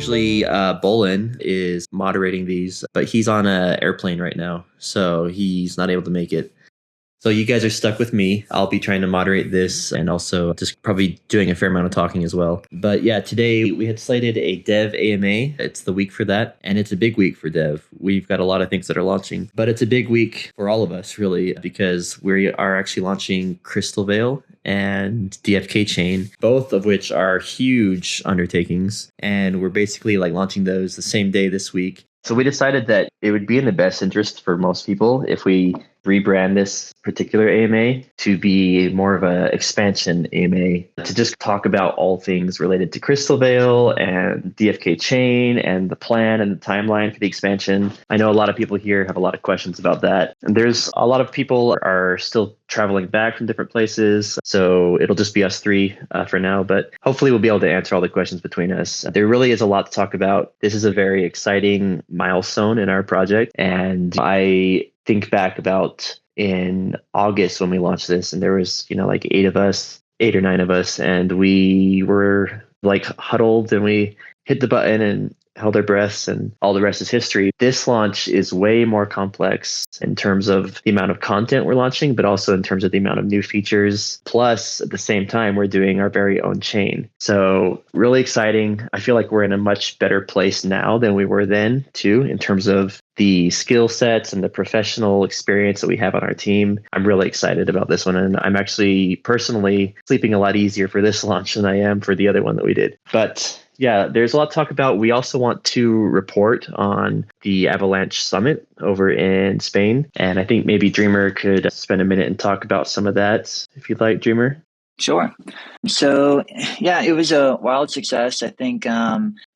Usually, Bolin is moderating these, but he's on an airplane right now, so he's not able to make it. So you guys are stuck with me. I'll be trying to moderate this and also just probably doing a fair amount of talking as well. But yeah, today we had slated a Dev AMA. It's the week for that, and it's a big week for Dev. We've got a lot of things that are launching, but it's a big week for all of us, really, because we are actually launching Crystalvale and DFK Chain, both of which are huge undertakings. And we're basically like launching those the same day this week. So we decided that it would be in the best interest for most people if we rebrand this particular AMA to be more of a expansion AMA, to just talk about all things related to Crystalvale and DFK Chain and the plan and the timeline for the expansion. I know a lot of people here have a lot of questions about that. And there's a lot of people are still traveling back from different places. So it'll just be us three for now, but hopefully we'll be able to answer all the questions between us. There really is a lot to talk about. This is a very exciting milestone in our project. And I think back about in August when we launched this, and there was, like 8 or 9 of us, and we were like huddled and we hit the button and held our breaths, and all the rest is history. This launch is way more complex in terms of the amount of content we're launching, but also in terms of the amount of new features. Plus, at the same time, we're doing our very own chain. So really exciting. I feel like we're in a much better place now than we were then, too, in terms of the skill sets and the professional experience that we have on our team. I'm really excited about this one. And I'm actually personally sleeping a lot easier for this launch than I am for the other one that we did. But yeah, there's a lot to talk about. We also want to report on the Avalanche Summit over in Spain. And I think maybe Dreamer could spend a minute and talk about some of that, if you'd like, Dreamer. Sure. So, yeah, it was a wild success. I think,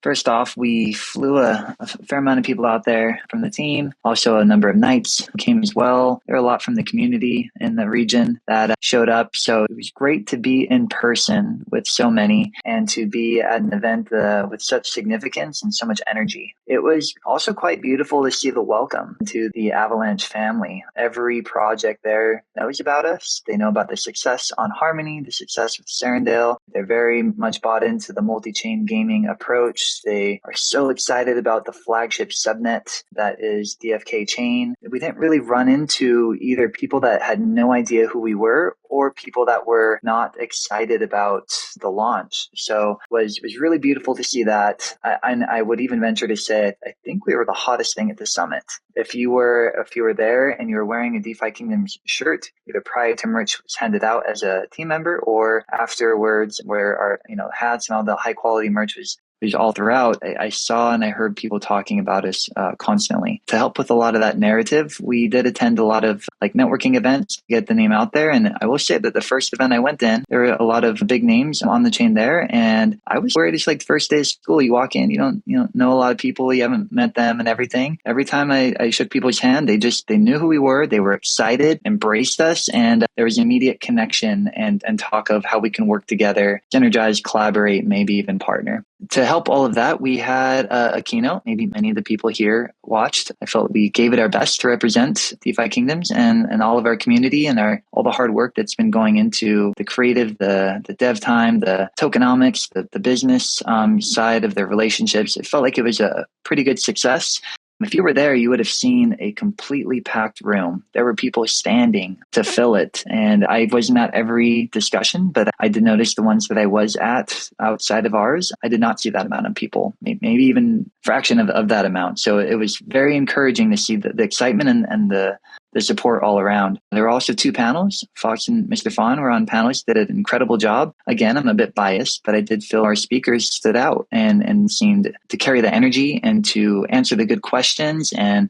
first off, we flew a fair amount of people out there from the team. Also, a number of knights came as well. There were a lot from the community in the region that showed up. So it was great to be in person with so many and to be at an event with such significance and so much energy. It was also quite beautiful to see the welcome to the Avalanche family. Every project there knows about us. They know about the success on Harmony, the success with Serendale. They're very much bought into the multi-chain gaming approach. They are so excited about the flagship subnet that is DFK Chain. We didn't really run into either people that had no idea who we were or people that were not excited about the launch. So it was really beautiful to see that. I would even venture to say, I think we were the hottest thing at the summit. If you were there and you were wearing a DeFi Kingdoms shirt, either prior to merch was handed out as a team member or afterwards, where our hats and all the high quality merch was all throughout, I saw and I heard people talking about us constantly. To help with a lot of that narrative, we did attend a lot of like networking events to get the name out there. And I will say that the first event I went in, there were a lot of big names on the chain there. And I was worried it's like the first day of school. You walk in, you don't know a lot of people, you haven't met them and everything. Every time I shook people's hand, they knew who we were. They were excited, embraced us, and there was immediate connection and talk of how we can work together, synergize, collaborate, maybe even partner. To help all of that, we had a keynote. Maybe many of the people here watched. I felt we gave it our best to represent DeFi Kingdoms and all of our community and all the hard work that's been going into the creative, the dev time, the tokenomics, the business side of the relationships. It felt like it was a pretty good success. If you were there, you would have seen a completely packed room. There were people standing to fill it. And I wasn't at every discussion, but I did notice the ones that I was at outside of ours. I did not see that amount of people, maybe even a fraction of that amount. So it was very encouraging to see the excitement and the support all around. There were also 2 panels. Fox and Mr. Fawn were on panels, did an incredible job. Again, I'm a bit biased, but I did feel our speakers stood out and seemed to carry the energy and to answer the good questions. And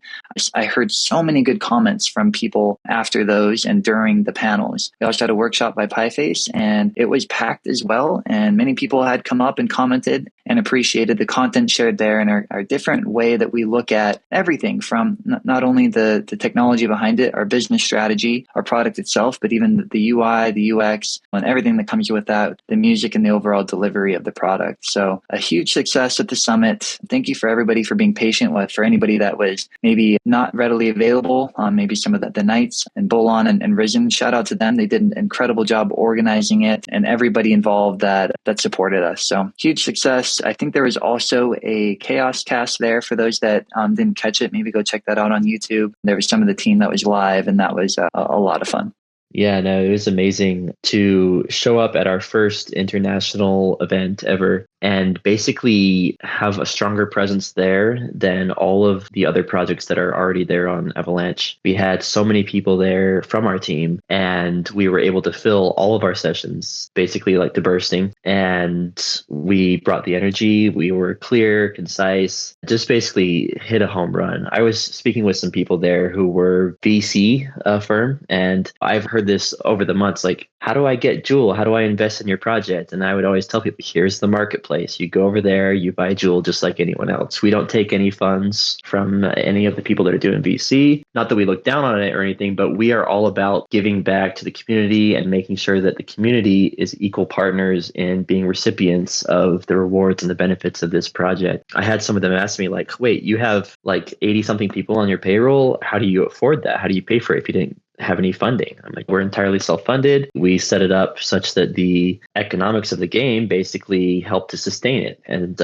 I heard so many good comments from people after those and during the panels. We also had a workshop by Pieface, and it was packed as well. And many people had come up and commented and appreciated the content shared there and our different way that we look at everything from not only the technology behind behind it, our business strategy, our product itself, but even the UI, the UX, and everything that comes with that, the music and the overall delivery of the product. So a huge success at the summit. Thank you for everybody for being patient with, for anybody that was maybe not readily available on maybe some of the nights, and Bolon and Risen. Shout out to them. They did an incredible job organizing it, and everybody involved that supported us. So huge success. I think there was also a Chaos Cast there for those that didn't catch it. Maybe go check that out on YouTube. There was some of the team that was live, and that was a lot of fun. Yeah, no, it was amazing to show up at our first international event ever and basically have a stronger presence there than all of the other projects that are already there on Avalanche. We had so many people there from our team, and we were able to fill all of our sessions basically like to bursting. And we brought the energy. We were clear, concise, just basically hit a home run. I was speaking with some people there who were VC firm, and I've heard this over the months, like, how do I get Jewel? How do I invest in your project? And I would always tell people, here's the marketplace. You go over there, you buy Jewel just like anyone else. We don't take any funds from any of the people that are doing VC. Not that we look down on it or anything, but we are all about giving back to the community and making sure that the community is equal partners in being recipients of the rewards and the benefits of this project. I had some of them ask me, like, wait, you have like 80 something people on your payroll. How do you afford that? How do you pay for it if you didn't have any funding? I'm like, we're entirely self-funded. We set it up such that the economics of the game basically help to sustain it, and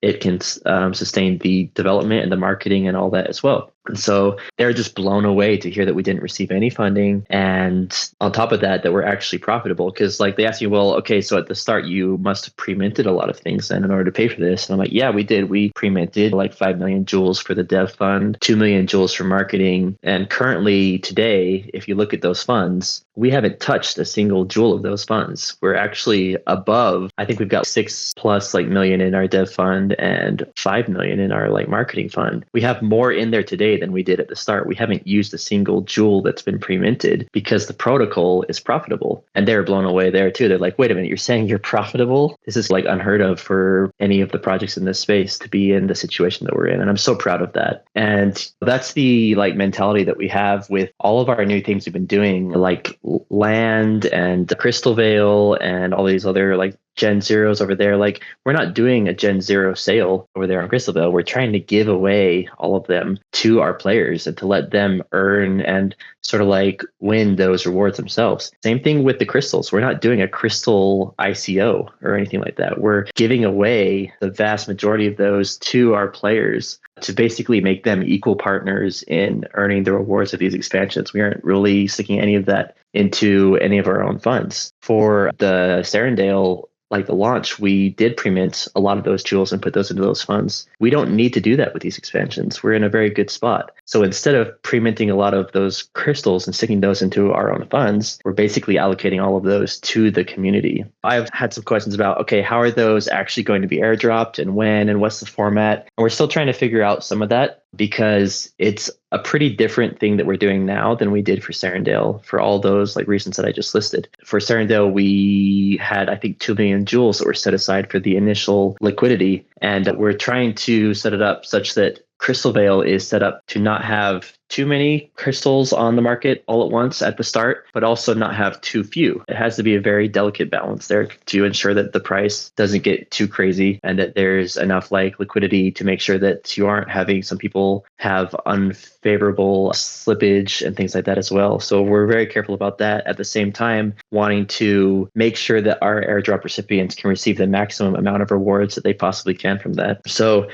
it can sustain the development and the marketing and all that as well. And so they're just blown away to hear that we didn't receive any funding. And on top of that, that we're actually profitable. Because like they ask you, well, okay, so at the start, you must have pre-minted a lot of things then in order to pay for this. And I'm like, yeah, we did. We pre-minted like 5 million jewels for the dev fund, 2 million jewels for marketing. And currently today, if you look at those funds, we haven't touched a single jewel of those funds. We're actually above, I think we've got 6+ like million in our dev fund and 5 million in our like marketing fund. We have more in there today than we did at the start. We haven't used a single jewel that's been pre-minted because the protocol is profitable. And they're blown away there too. They're like, wait a minute, you're saying you're profitable? This is like unheard of for any of the projects in this space to be in the situation that we're in. And I'm so proud of that. And that's the like mentality that we have with all of our new things we've been doing, like Land and Crystalvale and all these other like Gen Zeros over there. Like, we're not doing a Gen Zero sale over there on Crystalvale. We're trying to give away all of them to our players and to let them earn and sort of like win those rewards themselves. Same thing with the crystals. We're not doing a crystal ICO or anything like that. We're giving away the vast majority of those to our players to basically make them equal partners in earning the rewards of these expansions. We aren't really sticking any of that into any of our own funds. For the Serendale, like the launch, we did pre-mint a lot of those jewels and put those into those funds. We don't need to do that with these expansions. We're in a very good spot. So instead of pre-minting a lot of those crystals and sticking those into our own funds, we're basically allocating all of those to the community. I've had some questions about, okay, how are those actually going to be airdropped and when and what's the format? And we're still trying to figure out some of that because it's a pretty different thing that we're doing now than we did for Serendale for all those like reasons that I just listed. For Serendale, we had, I think, 2 million jewels that were set aside for the initial liquidity. And we're trying to set it up such that Crystalvale is set up to not have too many crystals on the market all at once at the start, but also not have too few. It has to be a very delicate balance there to ensure that the price doesn't get too crazy and that there's enough like liquidity to make sure that you aren't having some people have unfavorable slippage and things like that as well. So we're very careful about that. At the same time, wanting to make sure that our airdrop recipients can receive the maximum amount of rewards that they possibly can from that. So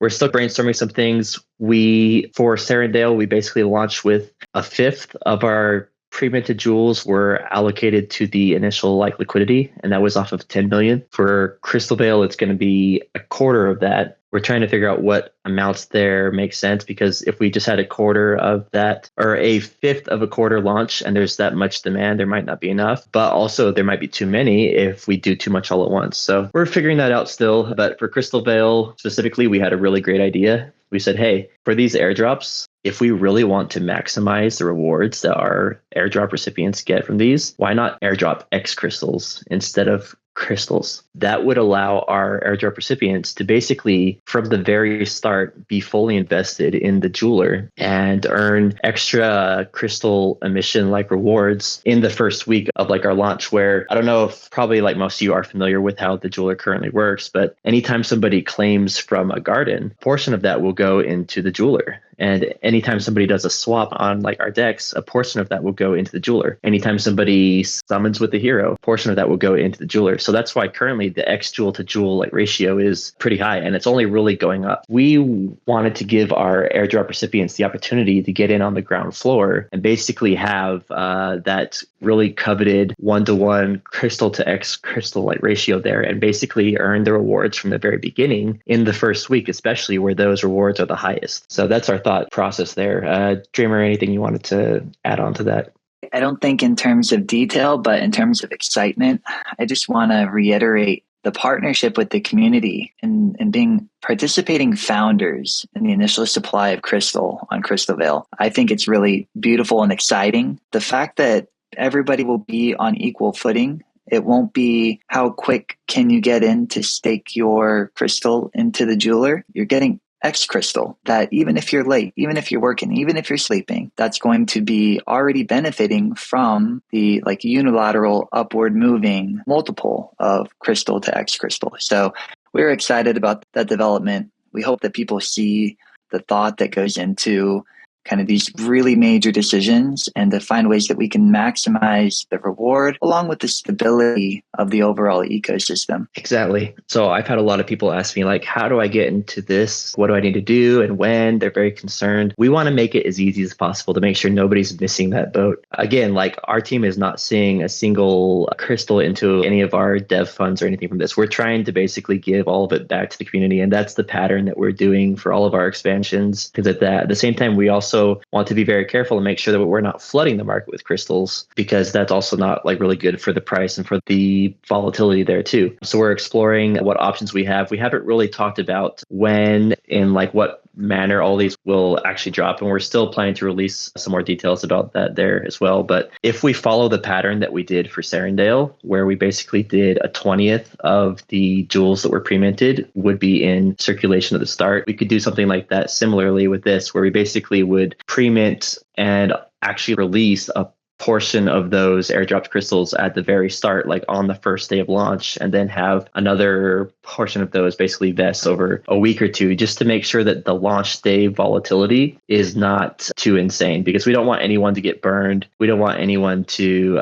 we're still brainstorming some things. For Serendale, we basically launched with a fifth of our pre-minted jewels were allocated to the initial like liquidity, and that was off of 10 million. For Crystalvale, it's going to be a quarter of that. We're trying to figure out what amounts there make sense, because if we just had a quarter of that or a fifth of a quarter launch and there's that much demand, there might not be enough, but also there might be too many if we do too much all at once. So we're figuring that out still. But for Crystalvale specifically, we had a really great idea. We said, hey, for these airdrops, if we really want to maximize the rewards that our airdrop recipients get from these, why not airdrop X crystals instead of crystals. That would allow our airdrop recipients to basically, from the very start, be fully invested in the jeweler and earn extra crystal emission like rewards in the first week of like our launch, where I don't know if probably like most of you are familiar with how the jeweler currently works, but anytime somebody claims from a garden, a portion of that will go into the jeweler. And anytime somebody does a swap on like our decks, a portion of that will go into the jeweler. Anytime somebody summons with the hero, a portion of that will go into the jeweler. So that's why currently the X jewel to jewel like ratio is pretty high, and it's only really going up. We wanted to give our airdrop recipients the opportunity to get in on the ground floor and basically have that really coveted 1-to-1 crystal to X crystal like ratio there, and basically earn the rewards from the very beginning in the first week, especially where those rewards are the highest. So that's our thought process there. Dreamer, anything you wanted to add on to that? I don't think in terms of detail, but in terms of excitement, I just want to reiterate the partnership with the community and being participating founders in the initial supply of crystal on Crystalvale. I think it's really beautiful and exciting. The fact that everybody will be on equal footing. It won't be how quick can you get in to stake your crystal into the jeweler. You're getting X crystal that even if you're late, even if you're working, even if you're sleeping, that's going to be already benefiting from the like unilateral upward moving multiple of crystal to X crystal. So we're excited about that development. We hope that people see the thought that goes into kind of these really major decisions and to find ways that we can maximize the reward along with the stability of the overall ecosystem. Exactly. So I've had a lot of people ask me like, how do I get into this? What do I need to do? And when? They're very concerned. We want to make it as easy as possible to make sure nobody's missing that boat. Again, like our team is not seeing a single crystal into any of our dev funds or anything from this. We're trying to basically give all of it back to the community. And that's the pattern that we're doing for all of our expansions. Because at the same time, we also want to be very careful and make sure that we're not flooding the market with crystals, because that's also not like really good for the price and for the volatility there too. So we're exploring what options we have. We haven't really talked about when and like what manner all these will actually drop, and we're still planning to release some more details about that there as well. But if we follow the pattern that we did for Serendale, where we basically did a 20th of the jewels that were pre-minted would be in circulation at the start, we could do something like that similarly with this, where we basically would pre-mint and actually release a portion of those airdropped crystals at the very start, like on the first day of launch, and then have another portion of those basically vest over a week or two, just to make sure that the launch day volatility is not too insane, because we don't want anyone to get burned. We don't want anyone to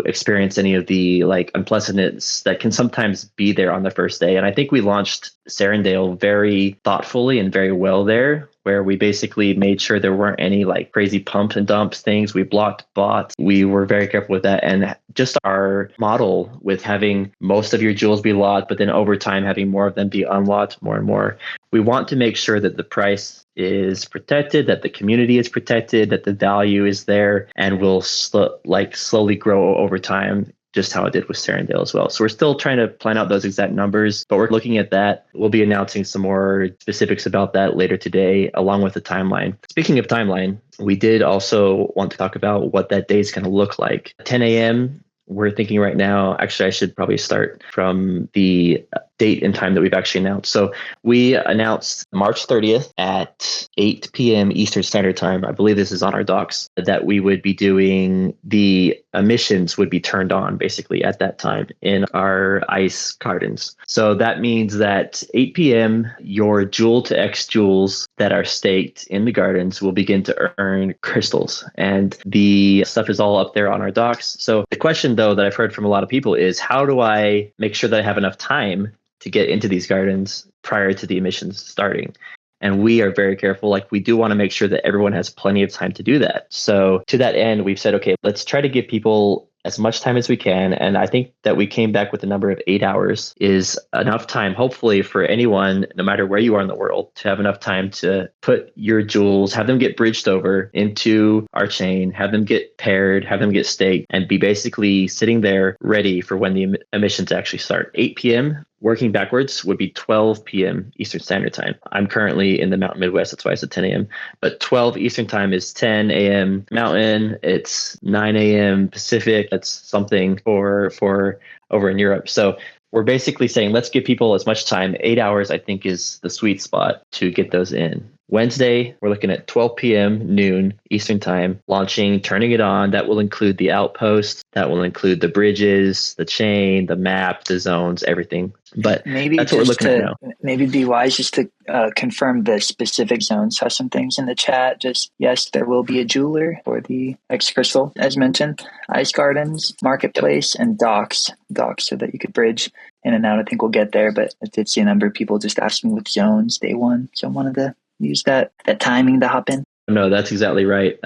experience any of the like unpleasantness that can sometimes be there on the first day. And I think we launched Serendale very thoughtfully and very well there, where we basically made sure there weren't any like crazy pump and dumps things. We blocked bots. We were very careful with that. And just our model with having most of your jewels be locked, but then over time having more of them be unlocked more and more. We want to make sure that the price is protected, that the community is protected, that the value is there, and will slowly grow over time, just how it did with Serendale as well. So we're still trying to plan out those exact numbers, but we're looking at that. We'll be announcing some more specifics about that later today, along with the timeline. Speaking of timeline, we did also want to talk about what that day is going to look like. 10 a.m., we're thinking right now, actually, I should probably start from the date and time that we've actually announced. So we announced March 30th at 8 p.m. Eastern Standard Time. I believe this is on our docs, that we would be doing the emissions would be turned on basically at that time in our ice gardens. So that means that 8 p.m., your jewel to X jewels that are staked in the gardens will begin to earn crystals. And the stuff is all up there on our docs. So the question though that I've heard from a lot of people is, how do I make sure that I have enough time to get into these gardens prior to the emissions starting? And we are very careful. Like, we do want to make sure that everyone has plenty of time to do that. So to that end, we've said, okay, let's try to give people as much time as we can. And I think that we came back with a number of 8 hours is enough time, hopefully, for anyone, no matter where you are in the world, to have enough time to put your jewels, have them get bridged over into our chain, have them get paired, have them get staked, and be basically sitting there ready for when the emissions actually start. 8 p.m. working backwards would be 12 p.m. Eastern Standard Time. I'm currently in the Mountain Midwest. That's why I said 10 a.m. But 12 Eastern Time is 10 a.m. Mountain. It's 9 a.m. Pacific. That's something for over in Europe. So we're basically saying, let's give people as much time. 8 hours, I think, is the sweet spot to get those in. Wednesday, we're looking at 12 p.m. noon Eastern Time, launching, turning it on. That will include the outpost. That will include the bridges, the chain, the map, the zones, everything. But maybe that's what we're looking at now. Maybe it'd be wise just to confirm the specific zones. Have some things in the chat. Just, yes, there will be a jeweler for the X Crystal, as mentioned, ice gardens, marketplace, and docks so that you could bridge in and out. I think we'll get there, but I did see a number of people just asking which zones day one. So I wanted to use that timing to hop in. No, that's exactly right.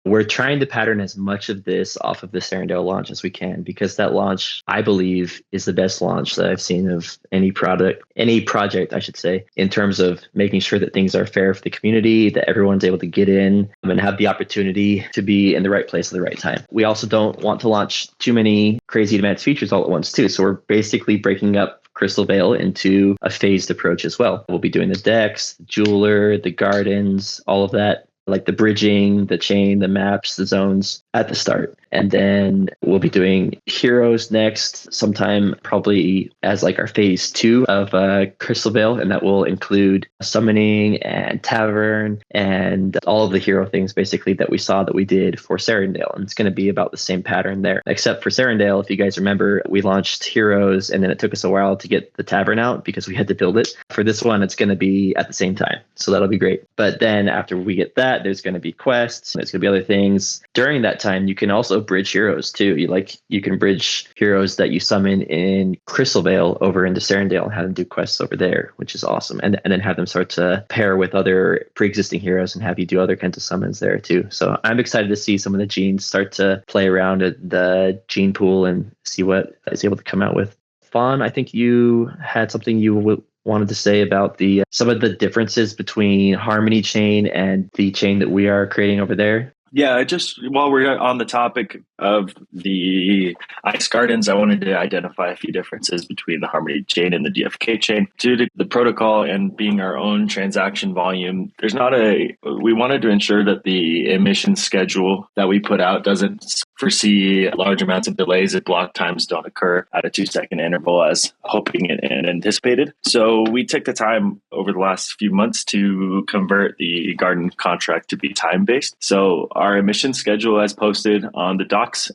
We're trying to pattern as much of this off of the Serendale launch as we can, because that launch, I believe, is the best launch that I've seen of any project, I should say, in terms of making sure that things are fair for the community, that everyone's able to get in and have the opportunity to be in the right place at the right time. We also don't want to launch too many crazy advanced features all at once, too. So we're basically breaking up Crystalvale into a phased approach as well. We'll be doing the decks, the jeweler, the gardens, all of that, like the bridging, the chain, the maps, the zones at the start. And then we'll be doing heroes next, sometime probably as like our phase 2 of Crystalvale. And that will include summoning and tavern and all of the hero things basically that we saw that we did for Serendale. And it's going to be about the same pattern there. Except for Serendale, if you guys remember, we launched heroes and then it took us a while to get the tavern out because we had to build it. For this one, it's going to be at the same time. So that'll be great. But then after we get that, there's going to be quests. There's going to be other things. During that time, you can also bridge heroes too. You can bridge heroes that you summon in Crystalvale over into Serendale and have them do quests over there, which is awesome. And then have them start to pair with other pre-existing heroes and have you do other kinds of summons there too. So I'm excited to see some of the genes start to play around at the gene pool and see what is able to come out with. Fawn, I think you had something you wanted to say about some of the differences between Harmony Chain and the chain that we are creating over there. Yeah, just while we're on the topic of the ice gardens, I wanted to identify a few differences between the Harmony chain and the DFK chain. Due to the protocol and being our own transaction volume, we wanted to ensure that the emission schedule that we put out doesn't foresee large amounts of delays if block times don't occur at a 2-second interval as hoping and anticipated. So we took the time over the last few months to convert the garden contract to be time-based. So our emission schedule as posted on the docs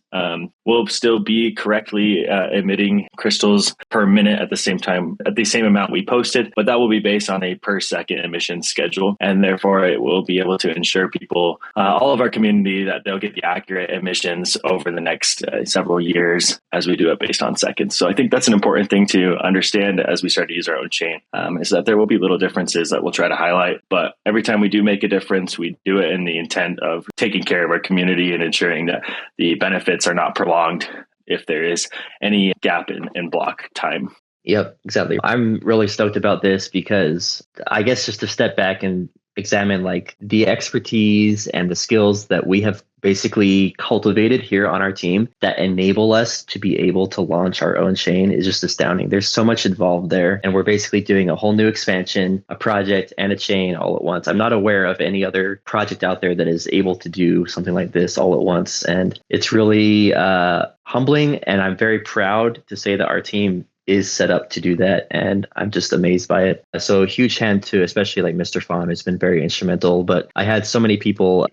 will still be correctly emitting crystals per minute at the same time, at the same amount we posted, but that will be based on a per second emission schedule. And therefore it will be able to ensure people, all of our community, that they'll get the accurate emissions over the next several years as we do it based on seconds. So I think that's an important thing to understand as we start to use our own chain, is that there will be little differences that we'll try to highlight. But every time we do make a difference, we do it in the intent of taking care of our community and ensuring that the benefits are not prolonged if there is any gap in block time. Yep, exactly. I'm really stoked about this because I guess just to step back and examine like the expertise and the skills that we have basically cultivated here on our team that enable us to be able to launch our own chain is just astounding. There's so much involved there, and we're basically doing a whole new expansion, a project, and a chain all at once. I'm not aware of any other project out there that is able to do something like this all at once, and it's really humbling, and I'm very proud to say that our team is set up to do that, and I'm just amazed by it. So a huge hand to especially like Mr. Fawn, who's been very instrumental. But I had so many people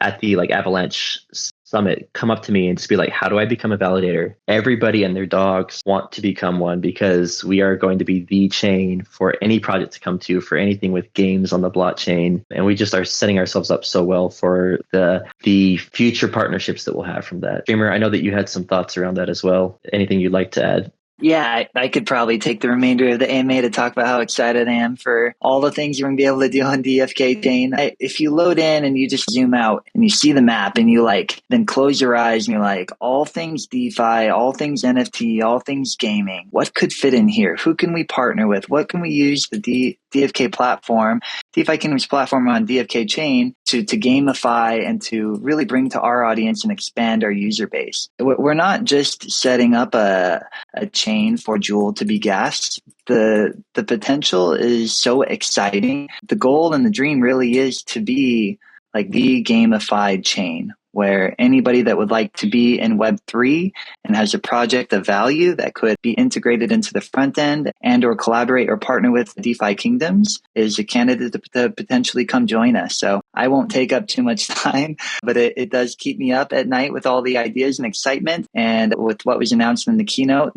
at the like Avalanche Summit come up to me and just be like, how do I become a validator? Everybody and their dogs want to become one because we are going to be the chain for any project to come to, for anything with games on the blockchain. And we just are setting ourselves up so well for the future partnerships that we'll have from that. Dreamer, I know that you had some thoughts around that as well. Anything you'd like to add? Yeah, I could probably take the remainder of the AMA to talk about how excited I am for all the things you're going to be able to do on DFK chain. If you load in and you just zoom out and you see the map and you then close your eyes and you're like, all things DeFi, all things NFT, all things gaming, what could fit in here? Who can we partner with? What can we use the DFK platform, DeFi Kingdom's platform on DFK chain to gamify and to really bring to our audience and expand our user base. We're not just setting up a chain for Jewel to be gassed. The potential is so exciting. The goal and the dream really is to be like the gamified chain where anybody that would like to be in Web3 and has a project of value that could be integrated into the front end and or collaborate or partner with DeFi Kingdoms is a candidate to potentially come join us. So I won't take up too much time, but it does keep me up at night with all the ideas and excitement. And with what was announced in the keynote,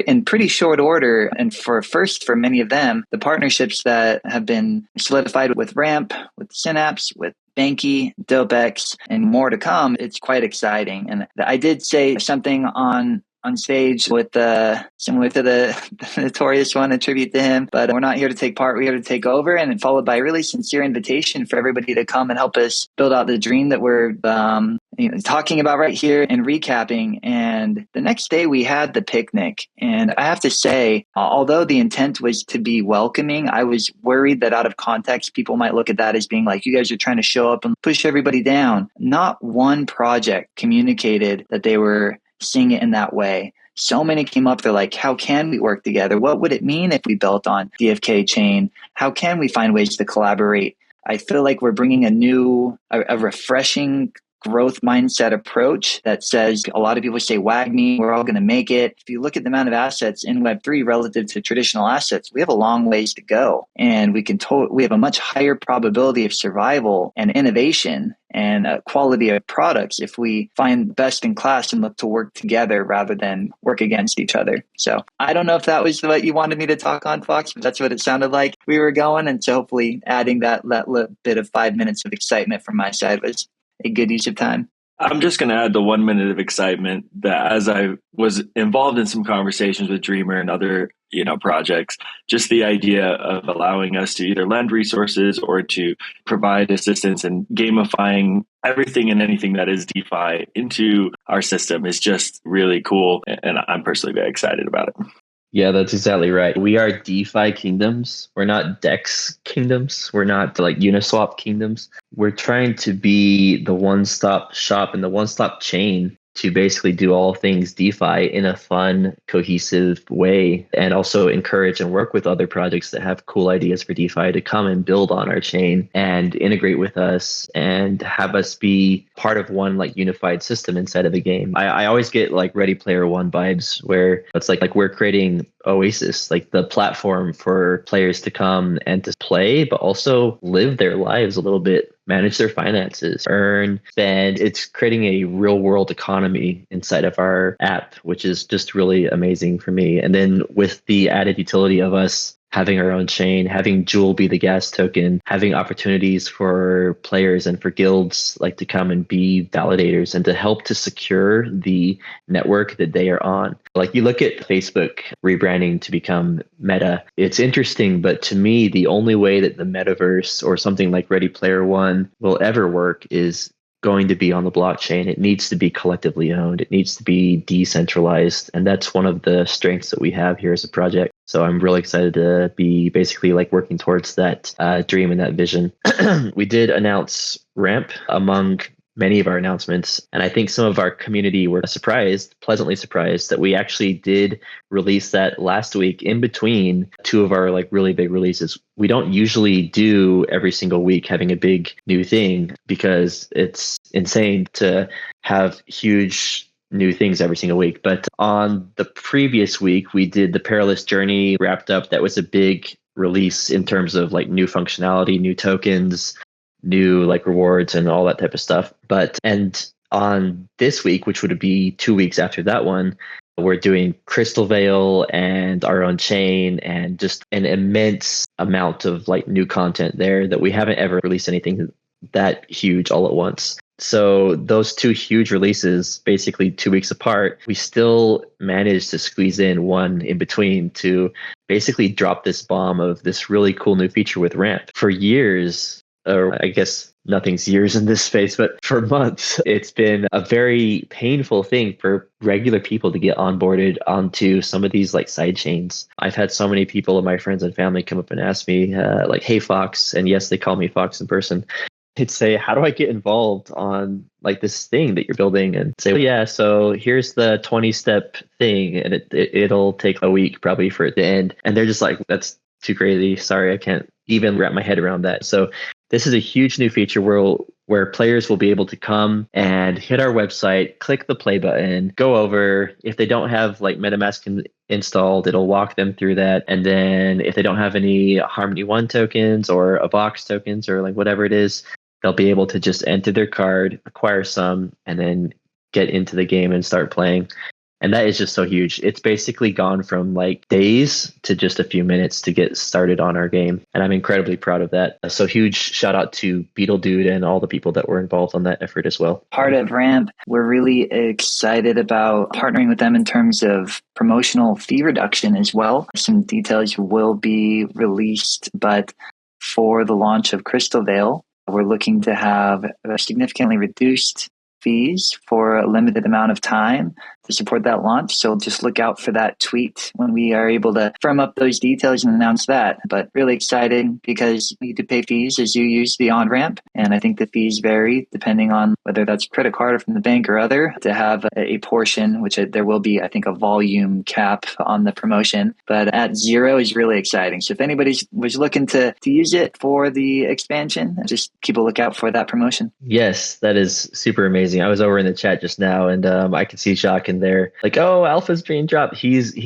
in pretty short order, and for many of them, the partnerships that have been solidified with Ramp, with Synapse, with Banky, DopeX, and more to come, it's quite exciting. And I did say something on stage with similar to the notorious one, a tribute to him, but we're not here to take part, we're here to take over, and followed by a really sincere invitation for everybody to come and help us build out the dream that we're talking about right here and recapping. And the next day we had the picnic, and I have to say, although the intent was to be welcoming, I was worried that out of context people might look at that as being like, you guys are trying to show up and push everybody down. Not one project communicated that they were seeing it in that way. So many came up, they're like, how can we work together? What would it mean if we built on DFK chain? How can we find ways to collaborate? I feel like we're bringing a refreshing growth mindset approach that says, a lot of people say, WAGMI, we're all going to make it. If you look at the amount of assets in Web3 relative to traditional assets, we have a long ways to go. And we have a much higher probability of survival and innovation and quality of products if we find best in class and look to work together rather than work against each other. So I don't know if that was what you wanted me to talk on, Fox, but that's what it sounded like we were going. And so hopefully adding that little bit of 5 minutes of excitement from my side was a good use of time. I'm just going to add the 1 minute of excitement that as I was involved in some conversations with Dreamer and other, projects, just the idea of allowing us to either lend resources or to provide assistance and gamifying everything and anything that is DeFi into our system is just really cool. And I'm personally very excited about it. Yeah, that's exactly right. We are DeFi kingdoms. We're not DEX kingdoms. We're not like Uniswap kingdoms. We're trying to be the one-stop shop and the one-stop chain to basically do all things DeFi in a fun, cohesive way, and also encourage and work with other projects that have cool ideas for DeFi to come and build on our chain and integrate with us and have us be part of one like unified system inside of a game. I always get like Ready Player One vibes where it's like we're creating Oasis, like the platform for players to come and to play, but also live their lives a little bit, manage their finances, earn, spend. It's creating a real world economy inside of our app, which is just really amazing for me. And then with the added utility of us having our own chain, having Jewel be the gas token, having opportunities for players and for guilds like to come and be validators and to help to secure the network that they are on. Like you look at Facebook rebranding to become Meta, it's interesting, but to me, the only way that the metaverse or something like Ready Player One will ever work is going to be on the blockchain. It needs to be collectively owned. It needs to be decentralized. And that's one of the strengths that we have here as a project. So I'm really excited to be basically like working towards that dream and that vision. We did announce Ramp among many of our announcements. And I think some of our community were pleasantly surprised that we actually did release that last week in between two of our like really big releases. We don't usually do every single week having a big new thing because it's insane to have huge new things every single week. But on the previous week, we did the Perilous Journey wrapped up. That was a big release in terms of like new functionality, new tokens, new like rewards and all that type of stuff. And on this week, which would be 2 weeks after that one, we're doing Crystalvale and our own chain and just an immense amount of like new content there that we haven't ever released anything that huge all at once. So those two huge releases, basically 2 weeks apart, we still managed to squeeze in one in between to basically drop this bomb of this really cool new feature with Ramp. For years, or I guess nothing's years in this space, but for months, it's been a very painful thing for regular people to get onboarded onto some of these like side chains. I've had so many people of my friends and family come up and ask me like, hey, Fox, and yes, they call me Fox in person. They'd say, how do I get involved on like this thing that you're building? And say, well, yeah, so here's the 20-step thing, and it'll take a week probably for it to end. And they're just like, that's too crazy. Sorry, I can't even wrap my head around that. So this is a huge new feature where players will be able to come and hit our website, click the play button, go over. If they don't have like MetaMask installed, it'll walk them through that. And then if they don't have any Harmony One tokens or a Vox tokens or like whatever it is, they'll be able to just enter their card, acquire some, and then get into the game and start playing. And that is just so huge. It's basically gone from like days to just a few minutes to get started on our game. And I'm incredibly proud of that. So huge shout out to Beetle Dude and all the people that were involved on that effort as well. Part of Ramp, we're really excited about partnering with them in terms of promotional fee reduction as well. Some details will be released, but for the launch of Crystalvale, we're looking to have significantly reduced fees for a limited amount of time to support that launch. So just look out for that tweet when we are able to firm up those details and announce that. But really exciting because you do pay fees as you use the on-ramp. And I think the fees vary depending on whether that's credit card or from the bank or other, to have a portion, which there will be, I think, a volume cap on the promotion. But at 0 is really exciting. So if anybody was looking to use it for the expansion, just keep a lookout for that promotion. Yes, that is super amazing. I was over in the chat just now, and I could see Jacques in there, like, "Oh, Alpha's being dropped." He is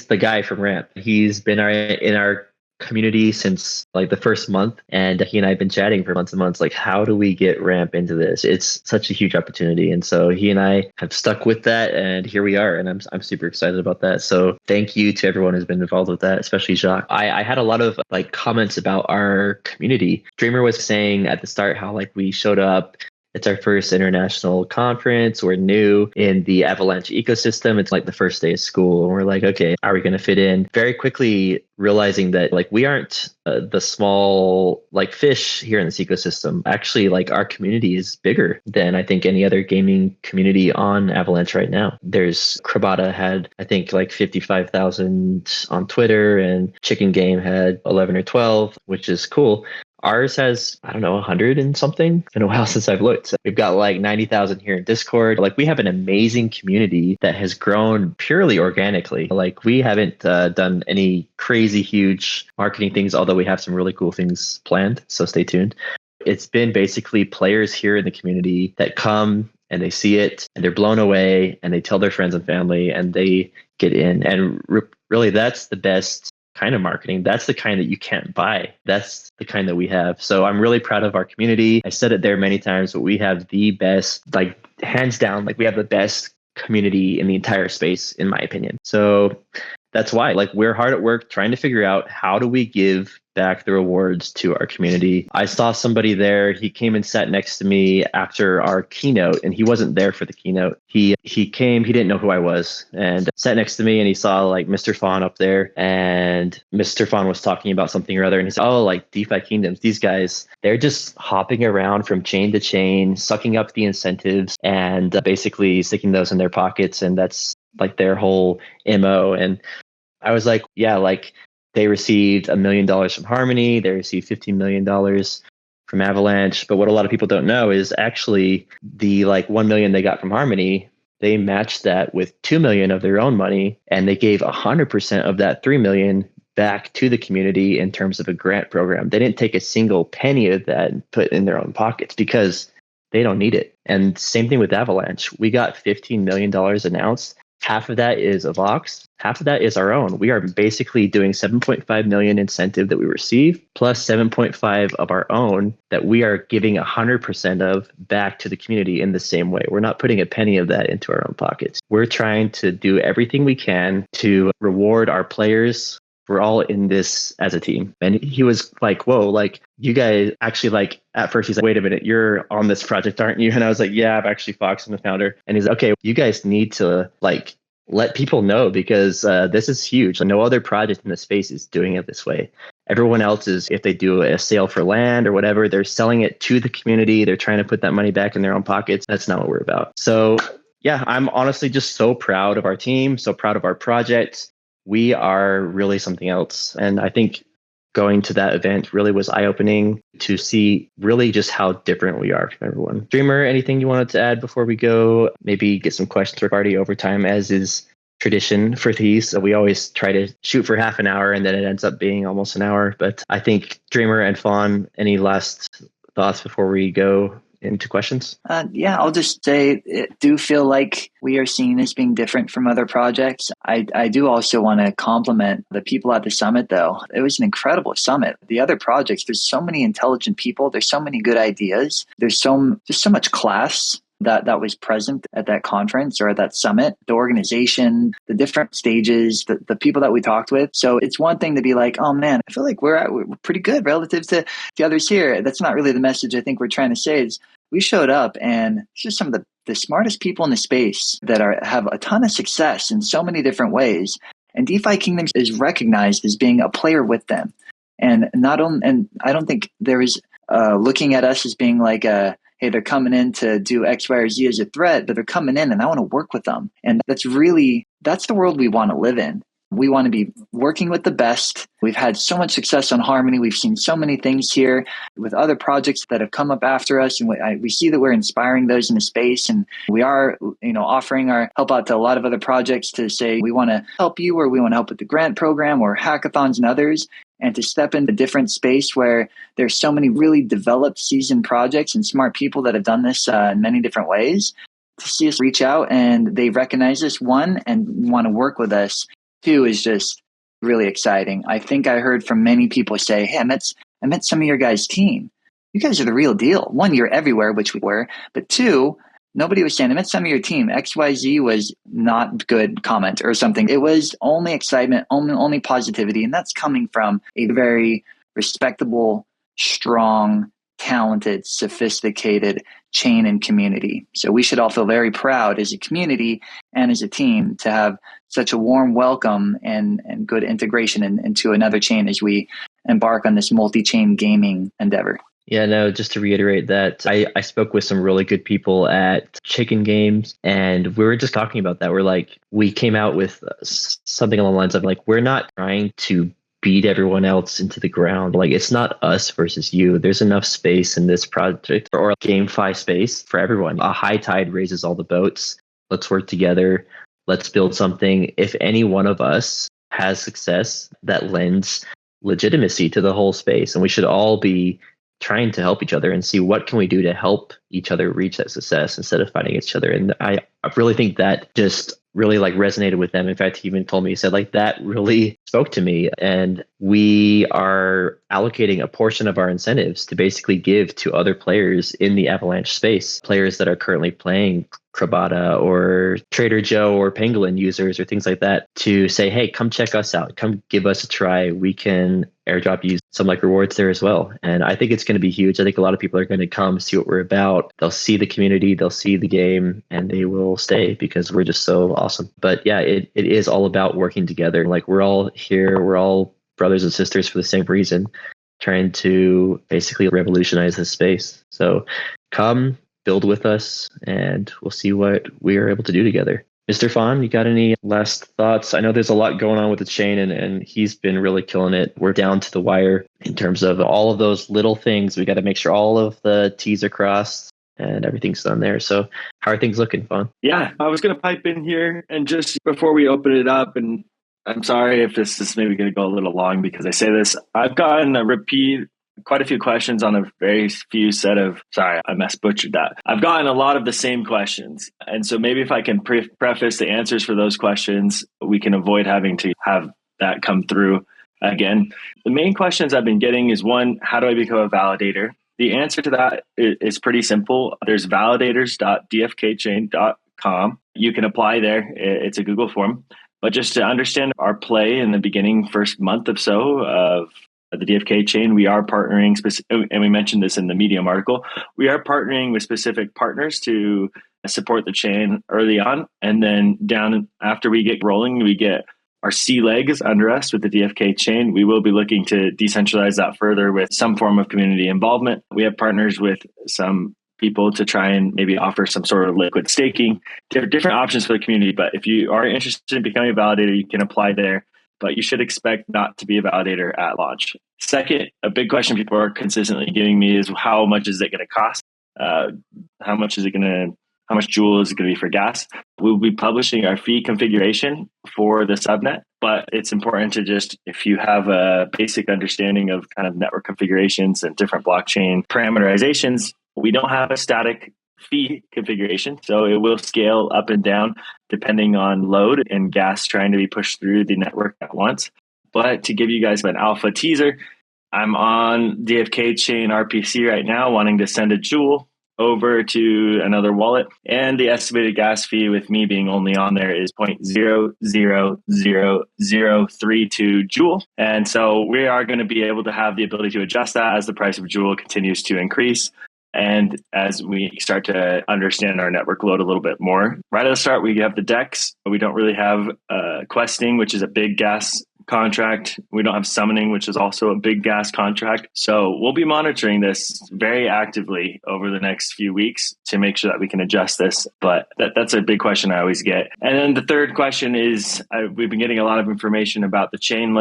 the guy from Ramp. He's been in our community since like the first month, and he and I have been chatting for months and months. Like, how do we get Ramp into this? It's such a huge opportunity, and so he and I have stuck with that, and here we are. And I'm super excited about that. So thank you to everyone who's been involved with that, especially Jacques. I had a lot of like comments about our community. Dreamer was saying at the start how like we showed up. It's our first international conference. We're new in the Avalanche ecosystem. It's like the first day of school. And we're like, okay, are we going to fit in? Very quickly realizing that like we aren't the small like fish here in this ecosystem. Actually, like our community is bigger than I think any other gaming community on Avalanche right now. There's Krabata had, I think, like 55,000 on Twitter, and Chicken Game had 11 or 12, which is cool. Ours has, I don't know, 100 and something. It's been a while since I've looked. We've got like 90,000 here in Discord. Like we have an amazing community that has grown purely organically. Like we haven't done any crazy huge marketing things, although we have some really cool things planned. So stay tuned. It's been basically players here in the community that come and they see it and they're blown away and they tell their friends and family and they get in. And really that's the best kind of marketing. That's the kind that you can't buy. That's the kind that we have. So I'm really proud of our community. I said it there many times, but we have the best, like hands down, like we have the best community in the entire space, in my opinion. So that's why like we're hard at work trying to figure out how do we give back the rewards to our community. I saw somebody there. He came and sat next to me after our keynote, and he wasn't there for the keynote. He came, he didn't know who I was, and sat next to me, and he saw like Mr. Fawn up there, and Mr. Fawn was talking about something or other, and he said, "Oh, like DeFi Kingdoms, these guys, they're just hopping around from chain to chain, sucking up the incentives and basically sticking those in their pockets, and that's like their whole MO." And I was like, yeah, like they received $1 million from Harmony. They received $15 million from Avalanche. But what a lot of people don't know is actually the like 1 million they got from Harmony, they matched that with 2 million of their own money. And they gave 100% of that 3 million back to the community in terms of a grant program. They didn't take a single penny of that and put in their own pockets because they don't need it. And same thing with Avalanche. We got $15 million announced. Half of that is a Vox. Half of that is our own. We are basically doing 7.5 million incentive that we receive, plus 7.5 of our own that we are giving 100% of back to the community in the same way. We're not putting a penny of that into our own pockets. We're trying to do everything we can to reward our players. We're all in this as a team. And he was like, whoa, like you guys actually like, at first he's like, wait a minute, you're on this project, aren't you? And I was like, yeah, I'm actually Fox, I'm the founder. And he's like, okay, you guys need to like let people know because this is huge. No other project in the space is doing it this way. Everyone else is, if they do a sale for land or whatever, they're selling it to the community. They're trying to put that money back in their own pockets. That's not what we're about. So yeah, I'm honestly just so proud of our team, so proud of our project. We are really something else. And I think going to that event really was eye-opening to see really just how different we are from everyone. Dreamer, anything you wanted to add before we go? Maybe get some questions for party overtime, as is tradition for these. So we always try to shoot for half an hour and then it ends up being almost an hour. But I think Dreamer and Fawn, any last thoughts before we go into questions? Yeah, I'll just say I do feel like we are seen as being different from other projects. I do also want to compliment the people at the summit, though. It was an incredible summit. The other projects, there's so many intelligent people. There's so many good ideas. There's so much class that was present at that conference or at that summit, the organization, the different stages, the people that we talked with. So it's one thing to be like, oh man, I feel like we're pretty good relative to the others here. That's not really the message I think we're trying to say. Is we showed up and it's just some of the smartest people in the space that have a ton of success in so many different ways. And DeFi Kingdoms is recognized as being a player with them. And I don't think there is looking at us as being like hey, they're coming in to do X, Y, or Z as a threat, but they're coming in and I want to work with them. And that's the world we want to live in. We want to be working with the best. We've had so much success on Harmony. We've seen so many things here with other projects that have come up after us. And we see that we're inspiring those in the space. And we are, offering our help out to a lot of other projects to say, we want to help you, or we want to help with the grant program or hackathons and others. And to step into a different space where there's so many really developed, seasoned projects and smart people that have done this in many different ways. To see us reach out and they recognize us, one, and want to work with us, two, is just really exciting. I think I heard from many people say, hey, I met some of your guys' team. You guys are the real deal. One, you're everywhere, which we were. But two, nobody was saying, I met some of your team. XYZ was not good comment or something. It was only excitement, only positivity. And that's coming from a very respectable, strong, talented, sophisticated chain and community. So we should all feel very proud as a community and as a team to have such a warm welcome and good integration into another chain as we embark on this multi-chain gaming endeavor. Yeah, no, just to reiterate that, I spoke with some really good people at Chicken Games, and we were just talking about that. We came out with something along the lines of we're not trying to beat everyone else into the ground. It's not us versus you. There's enough space in this project or GameFi space for everyone. A high tide raises all the boats. Let's work together. Let's build something. If any one of us has success, that lends legitimacy to the whole space, and we should all be trying to help each other and see what can we do to help each other reach that success instead of fighting each other. And I really think that just really resonated with them. In fact, he even told me, he said that really spoke to me. And we are allocating a portion of our incentives to basically give to other players in the Avalanche space, players that are currently playing Krabata or Trader Joe or Pangolin users or things like that, to say, hey, come check us out. Come give us a try. We can airdrop you some rewards there as well. And I think it's going to be huge. I think a lot of people are going to come see what we're about. They'll see the community, they'll see the game, and they will stay because we're just so awesome. But yeah, it is all about working together. We're all here, we're all brothers and sisters for the same reason, trying to basically revolutionize this space. So come build with us and we'll see what we are able to do together. Mr. Fawn, you got any last thoughts? I know there's a lot going on with the chain and he's been really killing it. We're down to the wire in terms of all of those little things. We got to make sure all of the T's are crossed and everything's done there. So how are things looking, Fawn? Yeah, I was going to pipe in here and just before we open it up, and I'm sorry if this is maybe going to go a little long because I say this, I've gotten quite a few questions on a very few set of, sorry, I butchered that. I've gotten a lot of the same questions. And so maybe if I can preface the answers for those questions, we can avoid having to have that come through again. The main questions I've been getting is one, how do I become a validator? The answer to that is pretty simple. There's validators.dfkchain.com. You can apply there. It's a Google form. But just to understand our play in the beginning first month or so of the DFK chain, we are partnering, and we mentioned this in the Medium article, we are partnering with specific partners to support the chain early on. And then down after we get rolling, we get our sea legs under us with the DFK chain. We will be looking to decentralize that further with some form of community involvement. We have partners with some people to try and maybe offer some sort of liquid staking, different options for the community. But if you are interested in becoming a validator, you can apply there, but you should expect not to be a validator at launch. Second, a big question people are consistently giving me is how much is it going to cost? How much Joule is it going to be for gas? We'll be publishing our fee configuration for the subnet, but it's important to just, if you have a basic understanding of kind of network configurations and different blockchain parameterizations, we don't have a static fee configuration. So it will scale up and down depending on load and gas trying to be pushed through the network at once. But to give you guys an alpha teaser, I'm on DFK chain RPC right now, wanting to send a Joule over to another wallet. And the estimated gas fee with me being only on there is 0.000032 Joule. And so we are going to be able to have the ability to adjust that as the price of Joule continues to increase. And as we start to understand our network load a little bit more. Right at the start, we have the DEX, but we don't really have questing, which is a big gas contract. We don't have summoning, which is also a big gas contract. So we'll be monitoring this very actively over the next few weeks to make sure that we can adjust this. But that's a big question I always get. And then the third question is, we've been getting a lot of information about the chain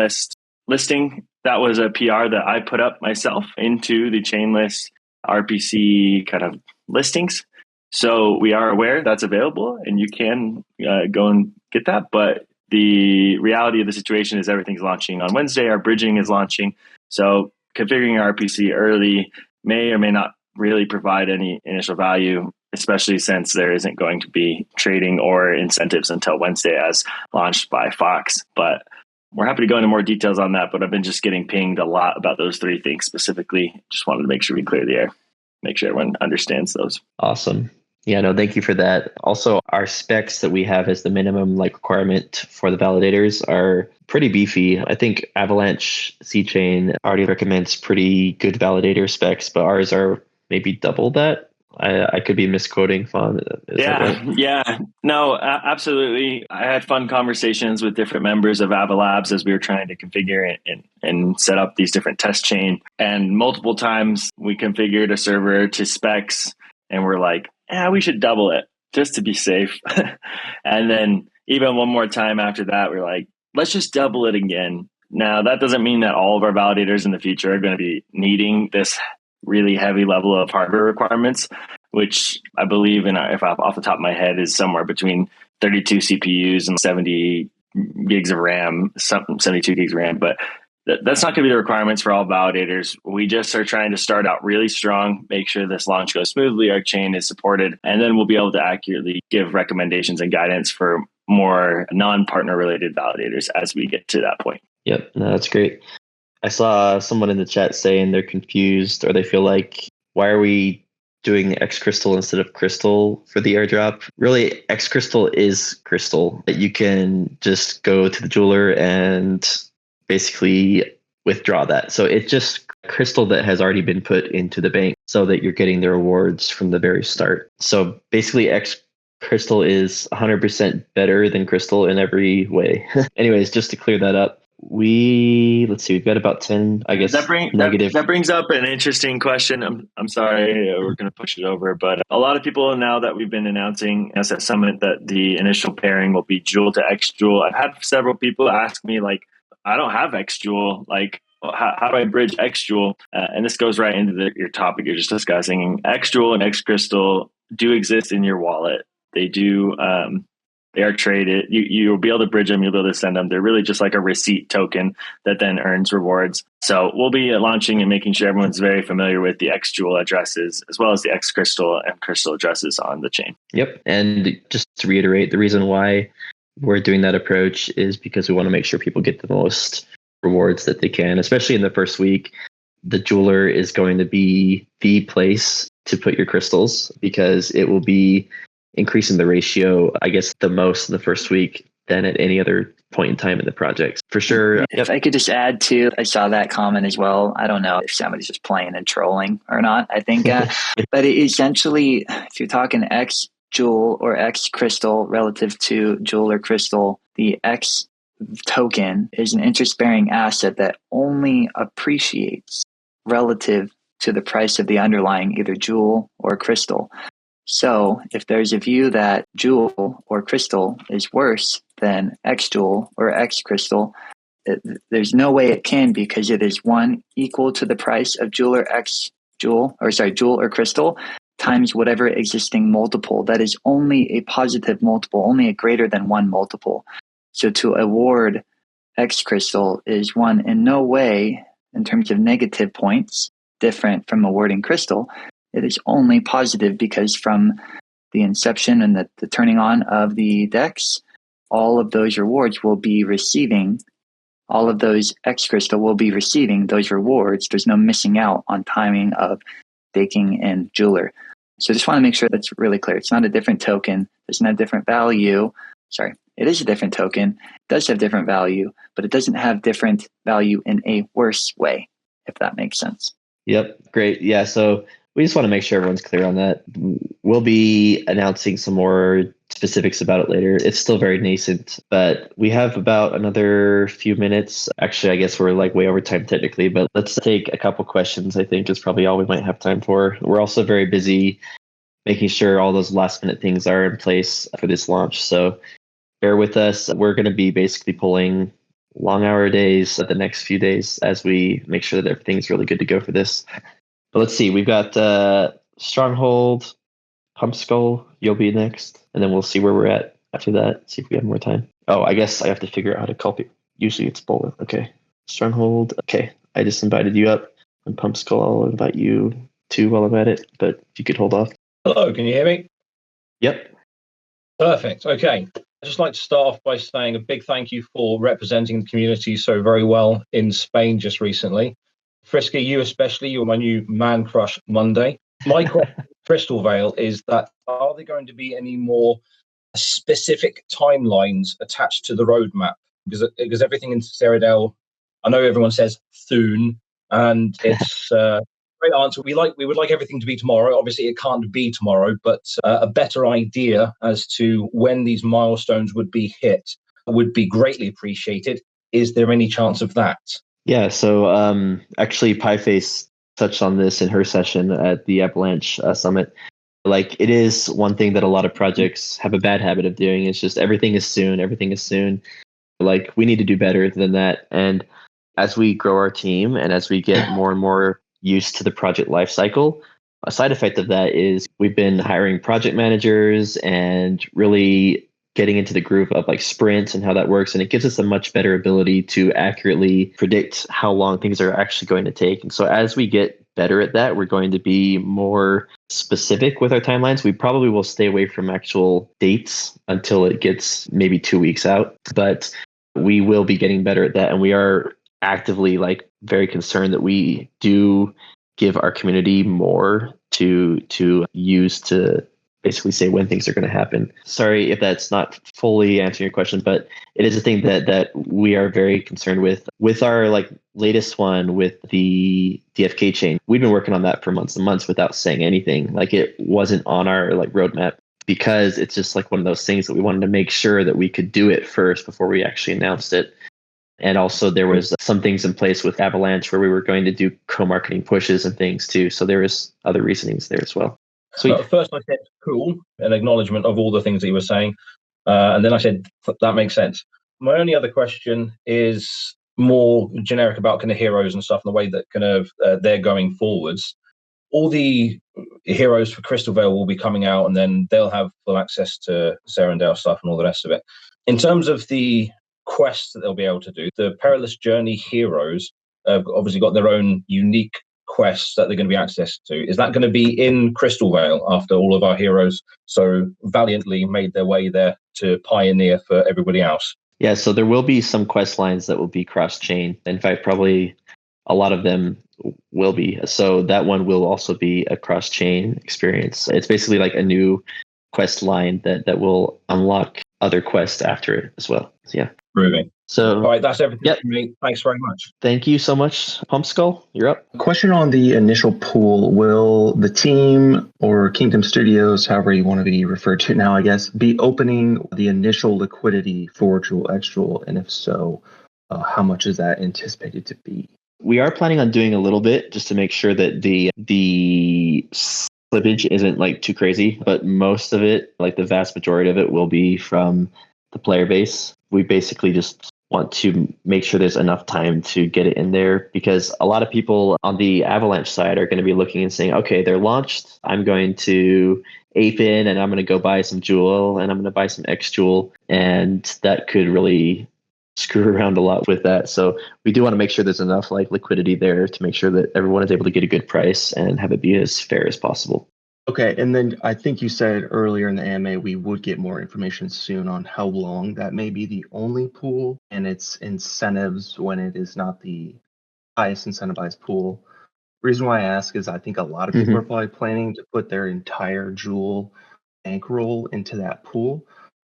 listing. That was a PR that I put up myself into the chain list RPC kind of listings. So we are aware that's available and you can go and get that. But the reality of the situation is everything's launching on Wednesday. Our bridging is launching. So configuring our RPC early may or may not really provide any initial value, especially since there isn't going to be trading or incentives until Wednesday as launched by Fox. But we're happy to go into more details on that. But I've been just getting pinged a lot about those three things specifically. Just wanted to make sure we clear the air, make sure everyone understands those. Awesome. Yeah, no, thank you for that. Also, our specs that we have as the minimum requirement for the validators are pretty beefy. I think Avalanche C-Chain already recommends pretty good validator specs, but ours are maybe double that. I could be misquoting Fawn. Yeah. No, absolutely. I had fun conversations with different members of Ava Labs as we were trying to configure and set up these different test chain. And multiple times we configured a server to specs and we're like, we should double it just to be safe. And then even one more time after that, we're like, let's just double it again. Now, that doesn't mean that all of our validators in the future are going to be needing this really heavy level of hardware requirements, which I believe, if off the top of my head, is somewhere between 32 CPUs and 70 gigs of RAM, 72 gigs of RAM. But that's not going to be the requirements for all validators. We just are trying to start out really strong, make sure this launch goes smoothly, our chain is supported, and then we'll be able to accurately give recommendations and guidance for more non-partner related validators as we get to that point. Yep, no, that's great. I saw someone in the chat saying they're confused or they feel like, why are we doing X Crystal instead of Crystal for the airdrop? Really, X Crystal is Crystal. You can just go to the jeweler and basically withdraw that. So it's just Crystal that has already been put into the bank so that you're getting the rewards from the very start. So basically X Crystal is 100% better than Crystal in every way. Anyways, just to clear that up, we've got about 10, I guess. That brings up an interesting question. I'm sorry, we're going to push it over, but a lot of people now that we've been announcing us at Summit that the initial pairing will be Joule to X Joule. I've had several people ask me I don't have X Joule. How do I bridge X Joule? And this goes right into your topic you're just discussing. X Joule and X Crystal do exist in your wallet. They do. They are traded. You'll be able to bridge them. You'll be able to send them. They're really just like a receipt token that then earns rewards. So we'll be launching and making sure everyone's very familiar with the X Joule addresses as well as the X Crystal and Crystal addresses on the chain. Yep. And just to reiterate, the reason why we're doing that approach is because we want to make sure people get the most rewards that they can, especially in the first week. The jeweler is going to be the place to put your crystals because it will be increasing the ratio, I guess, the most in the first week than at any other point in time in the project. For sure. If I could just add to, I saw that comment as well. I don't know if somebody's just playing and trolling or not, I think. But essentially, if you're talking X Joule or X Crystal relative to Joule or Crystal, the X token is an interest-bearing asset that only appreciates relative to the price of the underlying either jewel or crystal. So if there's a view that jewel or crystal is worse than X jewel or X crystal, there's no way it can, because it is one equal to the price of jewel or crystal times whatever existing multiple. That is only a positive multiple, only a greater than one multiple. So to award X crystal is one in no way, in terms of negative points, different from awarding crystal. It is only positive, because from the inception and the turning on of the DEX, all of those rewards will be receiving, all of those X crystal will be receiving those rewards. There's no missing out on timing of staking and jeweler. So just want to make sure that's really clear. It's not a different token. It doesn't have different value. Sorry, it is a different token. It does have different value, but it doesn't have different value in a worse way, if that makes sense. Yep. Great. Yeah. So we just want to make sure everyone's clear on that. We'll be announcing some more specifics about it later. It's still very nascent, but we have about another few minutes. Actually, I guess we're like way over time technically, but let's take a couple questions. I think is probably all we might have time for. We're also very busy making sure all those last minute things are in place for this launch. So bear with us. We're going to be basically pulling long hour days the next few days as we make sure that everything's really good to go for this. But let's see, we've got Stronghold, Pump Skull, you'll be next, and then we'll see where we're at after that, see if we have more time. Oh, I guess I have to figure out how to call people. Usually it's Bowler. Okay. Stronghold. Okay. I just invited you up. And Pump Skull, I'll invite you too while I'm at it, but if you could hold off. Hello, can you hear me? Yep. Perfect. Okay. I'd just like to start off by saying a big thank you for representing the community so very well in Spain just recently. Frisky, you especially, you're my new man crush Monday. My question, Crystalvale, is that are there going to be any more specific timelines attached to the roadmap? Because everything in Cyrodiil, I know everyone says soon, and it's great answer. We would like everything to be tomorrow. Obviously, it can't be tomorrow, but a better idea as to when these milestones would be hit would be greatly appreciated. Is there any chance of that? Yeah, so actually Pieface touched on this in her session at the Avalanche Summit. Like, it is one thing that a lot of projects have a bad habit of doing. It's just everything is soon, everything is soon. Like, we need to do better than that. And as we grow our team and as we get more and more used to the project lifecycle, a side effect of that is we've been hiring project managers and really getting into the groove of like sprints and how that works. And it gives us a much better ability to accurately predict how long things are actually going to take. And so as we get better at that, we're going to be more specific with our timelines. We probably will stay away from actual dates until it gets maybe 2 weeks out, but we will be getting better at that. And we are actively like very concerned that we do give our community more to use to basically say when things are going to happen. Sorry if that's not fully answering your question, but it is a thing that we are very concerned with our like latest one with the DFK chain. We've been working on that for months and months without saying anything. Like, it wasn't on our like roadmap because it's just like one of those things that we wanted to make sure that we could do it first before we actually announced it. And also there was some things in place with Avalanche where we were going to do co-marketing pushes and things too. So there was other reasonings there as well. Sweet. First I said cool, an acknowledgement of all the things that you were saying. And then I said, that makes sense. My only other question is more generic about kind of heroes and stuff and the way that kind of they're going forwards. All the heroes for Crystalvale will be coming out and then they'll have full access to Cyrodiil stuff and all the rest of it. In terms of the quests that they'll be able to do, the Perilous Journey heroes have obviously got their own unique quests that they're going to be access to. Is that going to be in Crystalvale after all of our heroes so valiantly made their way there to pioneer for everybody else? Yeah, so there will be some quest lines that will be cross-chain. In fact, probably a lot of them will be. So that one will also be a cross-chain experience. It's basically like a new quest line that will unlock other quests after it as well. So, yeah. Proving. So, All right, that's everything yep. from me. Thanks very much. Thank you so much, Pump Skull. You're up. Question on the initial pool. Will the team or Kingdom Studios, however you want to be referred to now, I guess, be opening the initial liquidity for Jewel X Jewel? And if so, how much is that anticipated to be? We are planning on doing a little bit just to make sure that the slippage isn't like too crazy, but most of it, like the vast majority of it, will be from the player base. We basically just want to make sure there's enough time to get it in there, because a lot of people on the Avalanche side are going to be looking and saying, okay, they're launched. I'm going to ape in and I'm going to go buy some Jewel and I'm going to buy some X Jewel. And that could really screw around a lot with that. So we do want to make sure there's enough like liquidity there to make sure that everyone is able to get a good price and have it be as fair as possible. Okay, and then I think you said earlier in the AMA we would get more information soon on how long that may be the only pool and its incentives when it is not the highest incentivized pool. Reason why I ask is I think a lot of people are probably planning to put their entire Jewel bankroll into that pool.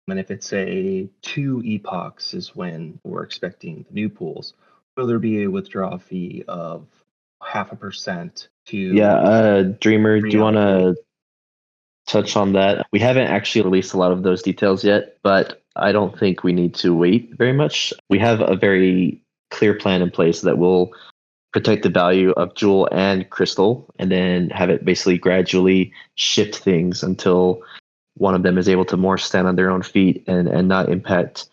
And if it's a 2 epochs is when we're expecting the new pools, will there be a withdrawal fee of 0.5% to? Yeah, Dreamer, do you want to touch on that? We haven't actually released a lot of those details yet, but I don't think we need to wait very much. We have a very clear plan in place that will protect the value of Jewel and Crystal, and then have it basically gradually shift things until one of them is able to more stand on their own feet and not impact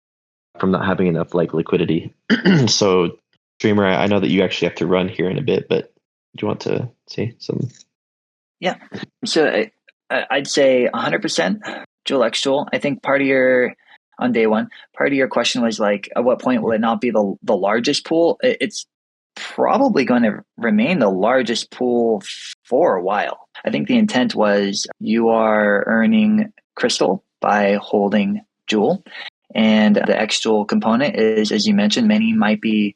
from not having enough like liquidity. So, Dreamer, I know that you actually have to run here in a bit, but do you want to say something? Yeah. So I'd say 100% Jewel X Jewel. I think on day one, part of your question was like, at what point will it not be the largest pool? It's probably going to remain the largest pool for a while. I think the intent was you are earning Crystal by holding Jewel. And the X Jewel component is, as you mentioned, many might be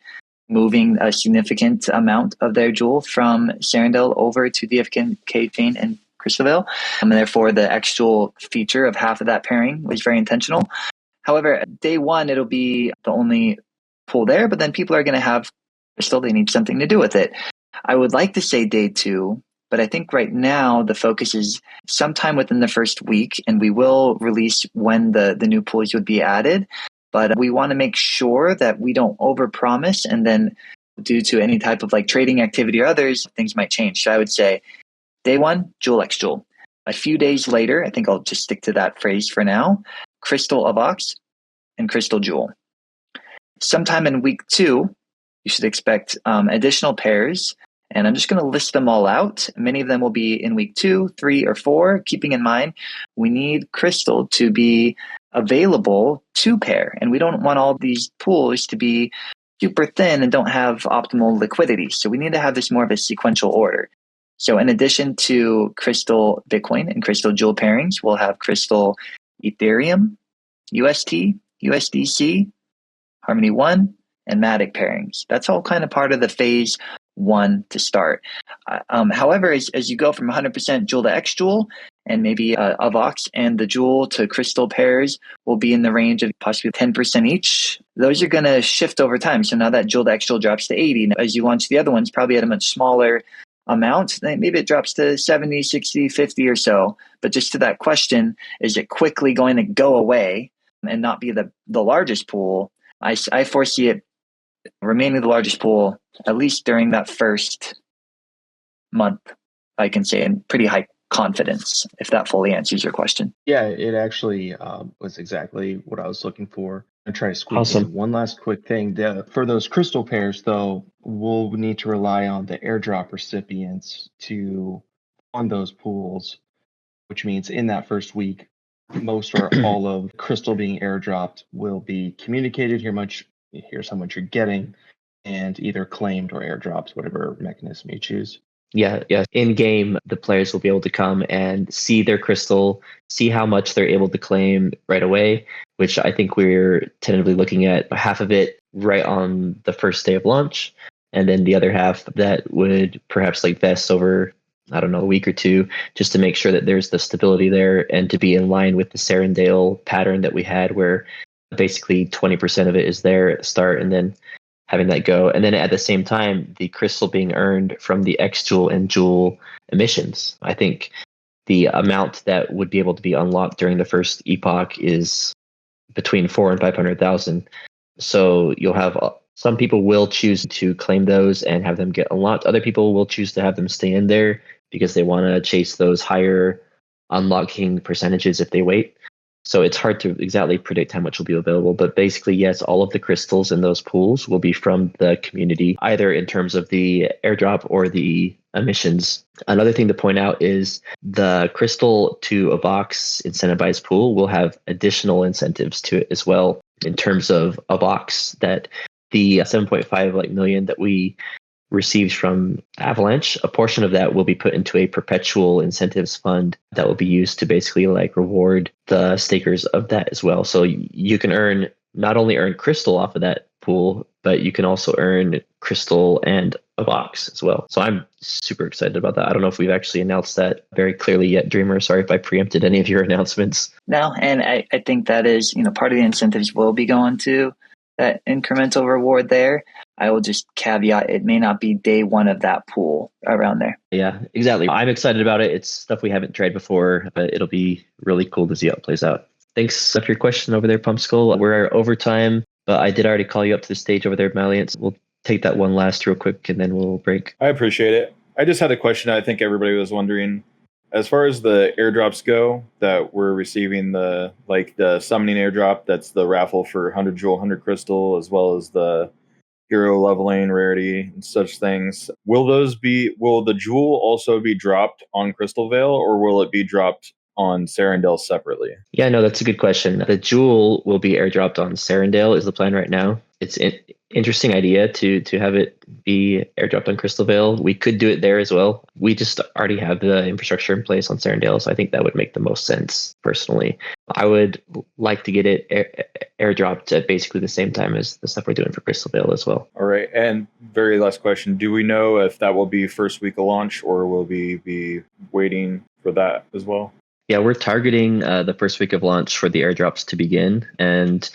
moving a significant amount of their Jewel from Serendale over to the DFK chain and Crystalvale. And therefore, the X Jewel feature of half of that pairing was very intentional. However, day one, it'll be the only pool there, but then people are going to have Crystal. They need something to do with it. I would like to say day two, but I think right now the focus is sometime within the first week, and we will release when the new pools would be added. But we want to make sure that we don't overpromise, and then due to any type of like trading activity or others, things might change. So I would say day one, Jewel X Jewel. A few days later, I think I'll just stick to that phrase for now, Crystal Avox and Crystal Jewel. Sometime in week 2, you should expect additional pairs, and I'm just going to list them all out. Many of them will be in week 2, 3, or 4, keeping in mind we need Crystal to be available to pair, and we don't want all these pools to be super thin and don't have optimal liquidity. So we need to have this more of a sequential order. So in addition to Crystal Bitcoin and Crystal Jewel pairings, we'll have Crystal Ethereum, UST, USDC, Harmony One, and Matic pairings. That's all kind of part of the phase 1 to start. However, as you go from 100% Jewel to X Jewel, and maybe Avox and the Jewel to Crystal pairs will be in the range of possibly 10% each. Those are going to shift over time. So now that Jewel to X Jewel drops to 80, as you launch the other ones, probably at a much smaller amount, maybe it drops to 70, 60, 50 or so. But just to that question, is it quickly going to go away and not be the largest pool? I foresee it remaining the largest pool, at least during that first month, I can say in pretty high confidence, if that fully answers your question. Yeah, it actually was exactly what I was looking for. I'm trying to squeeze in one last quick thing. For those crystal pairs, though, we'll need to rely on the airdrop recipients to fund those pools, which means in that first week, most or all of crystal being airdropped will be communicated. Here's how much you're getting, and either claimed or airdropped, whatever mechanism you choose. Yeah. In game, the players will be able to come and see their crystal, see how much they're able to claim right away, which I think we're tentatively looking at half of it right on the first day of launch. And then the other half that would perhaps like vest over, I don't know, a week or two, just to make sure that there's the stability there and to be in line with the Serendale pattern that we had where Basically 20% of it is there at the start, and then having that go. And then at the same time, the crystal being earned from the X Joule and Joule emissions. I think the amount that would be able to be unlocked during the first epoch is between 4 and 500,000. So you'll have some people will choose to claim those and have them get unlocked. Other people will choose to have them stay in there because they want to chase those higher unlocking percentages if they wait. So it's hard to exactly predict how much will be available. But basically, yes, all of the crystals in those pools will be from the community, either in terms of the airdrop or the emissions. Another thing to point out is the crystal to a box incentivized pool will have additional incentives to it as well, in terms of a box that the 7.5 million that we received from Avalanche, a portion of that will be put into a perpetual incentives fund that will be used to basically reward the stakers of that as well. So you can not only earn crystal off of that pool, but you can also earn crystal and a box as well. So I'm super excited about that. I don't know if we've actually announced that very clearly yet, Dreamer. Sorry if I preempted any of your announcements. No, and I think that is, part of the incentives will be going to that incremental reward there. I will just caveat, it may not be day one of that pool around there. Yeah, exactly. I'm excited about it. It's stuff we haven't tried before, but it'll be really cool to see how it plays out. Thanks for your question over there, Pumpskull. We're over time, but I did already call you up to the stage over there, Maliant. We'll take that one last real quick and then we'll break. I appreciate it. I just had a question I think everybody was wondering. As far as the airdrops go that we're receiving, the summoning airdrop, that's the raffle for 100 Joule, 100 Crystal, as well as the hero leveling, rarity, and such things. Will the Joule also be dropped on Crystalvale, or will it be dropped on Serendale separately? Yeah, no, that's a good question. The Joule will be airdropped on Serendale is the plan right now. It's an interesting idea to have it be airdropped on Crystalvale. We could do it there as well. We just already have the infrastructure in place on Serendale, so I think that would make the most sense personally. I would like to get it airdropped at basically the same time as the stuff we're doing for Crystalvale as well. All right, and very last question. Do we know if that will be first week of launch, or will we be waiting for that as well? Yeah, we're targeting the first week of launch for the airdrops to begin, and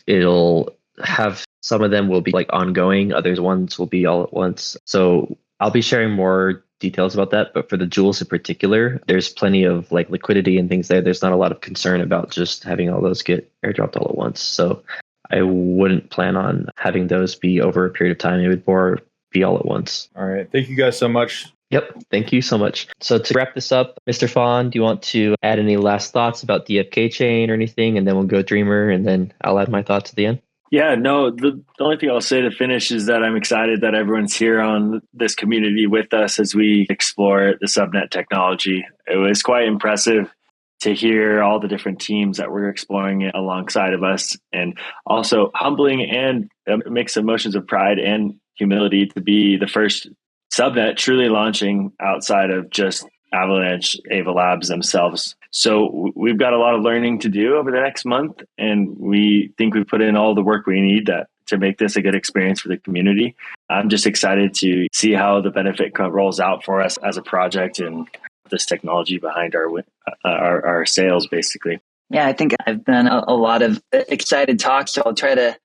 it'll have some of them will be ongoing, others ones will be all at once. So I'll be sharing more details about that, but for the Joules in particular, there's plenty of liquidity and things there. There's not a lot of concern about just having all those get airdropped all at once. So I wouldn't plan on having those be over a period of time. It would more be all at once. All right. Thank you guys so much. Yep. Thank you so much. So to wrap this up, Mr. Fawn, do you want to add any last thoughts about DFK chain or anything? And then we'll go Dreamer, and then I'll add my thoughts at the end. Yeah, no, the only thing I'll say to finish is that I'm excited that everyone's here on this community with us as we explore the subnet technology. It was quite impressive to hear all the different teams that were exploring it alongside of us, and also humbling and a mix of emotions of pride and humility to be the first subnet truly launching outside of just Avalanche Ava Labs themselves. So we've got a lot of learning to do over the next month, and we think we've put in all the work we need to make this a good experience for the community. I'm just excited to see how the benefit rolls out for us as a project and this technology behind our sales, basically. Yeah, I think I've done a lot of excited talks, so I'll try to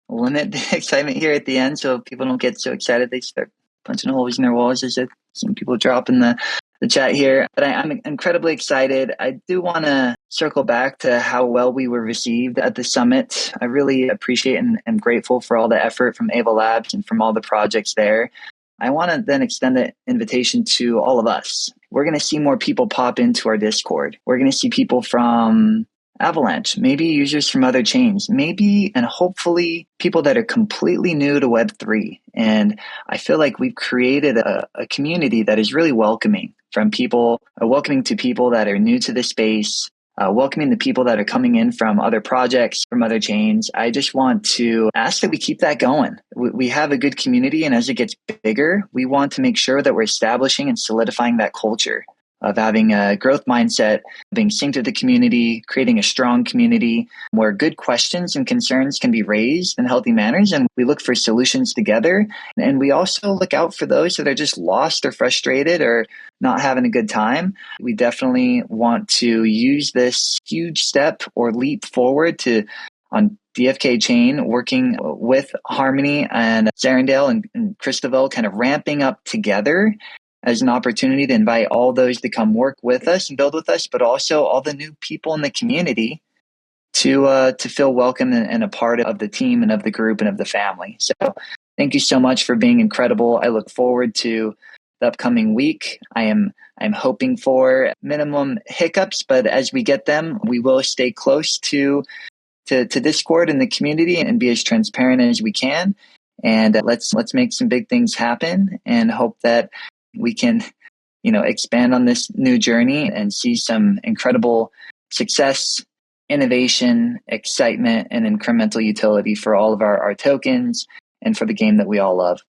limit the excitement here at the end so people don't get so excited they start punching holes in their walls, as some people drop in the chat here. But I'm incredibly excited. I do want to circle back to how well we were received at the summit. I really appreciate and am grateful for all the effort from Ava Labs and from all the projects there. I want to then extend the invitation to all of us. We're going to see more people pop into our Discord. We're going to see people from Avalanche, maybe users from other chains, maybe and hopefully people that are completely new to Web3. And I feel like we've created a community that is really welcoming welcoming to people that are new to the space, welcoming the people that are coming in from other projects, from other chains. I just want to ask that we keep that going. We have a good community, and as it gets bigger, we want to make sure that we're establishing and solidifying that culture of having a growth mindset, being synced with the community, creating a strong community where good questions and concerns can be raised in healthy manners, and we look for solutions together. And we also look out for those that are just lost or frustrated or not having a good time. We definitely want to use this huge step or leap forward on DFK chain, working with Harmony and Zarindale and Crystalvale, kind of ramping up together as an opportunity to invite all those to come work with us and build with us, but also all the new people in the community to feel welcome and a part of the team and of the group and of the family. So thank you so much for being incredible. I look forward to the upcoming week. I'm hoping for minimum hiccups, but as we get them, we will stay close to Discord and the community and be as transparent as we can. And let's make some big things happen and hope that we can, expand on this new journey and see some incredible success, innovation, excitement, and incremental utility for all of our tokens and for the game that we all love.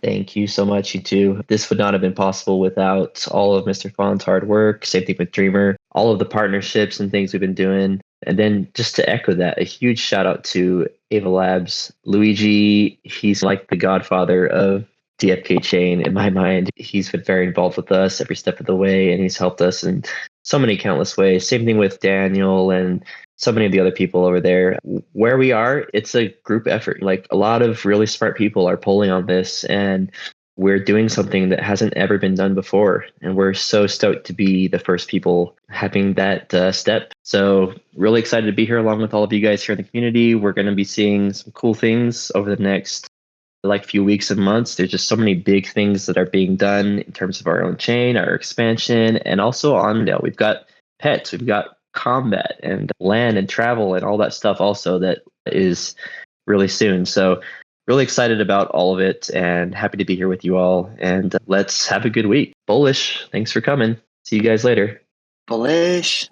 Thank you so much, you two. This would not have been possible without all of Mr. Fawn's hard work. Same thing with Dreamer, all of the partnerships and things we've been doing. And then just to echo that, a huge shout out to Ava Labs. Luigi, he's like the godfather of DFK chain in my mind. He's been very involved with us every step of the way, and he's helped us in so many countless ways. Same thing with Daniel and so many of the other people over there. Where we are, it's a group effort. Like, a lot of really smart people are pulling on this, and we're doing something that hasn't ever been done before. And we're so stoked to be the first people having that step. So really excited to be here along with all of you guys here in the community. We're going to be seeing some cool things over the next few weeks and months. There's just so many big things that are being done in terms of our own chain, our expansion, and also on, we've got pets, we've got combat and land and travel and all that stuff also that is really soon. So really excited about all of it and happy to be here with you all. And let's have a good week. Bullish, thanks for coming. See you guys later. Bullish.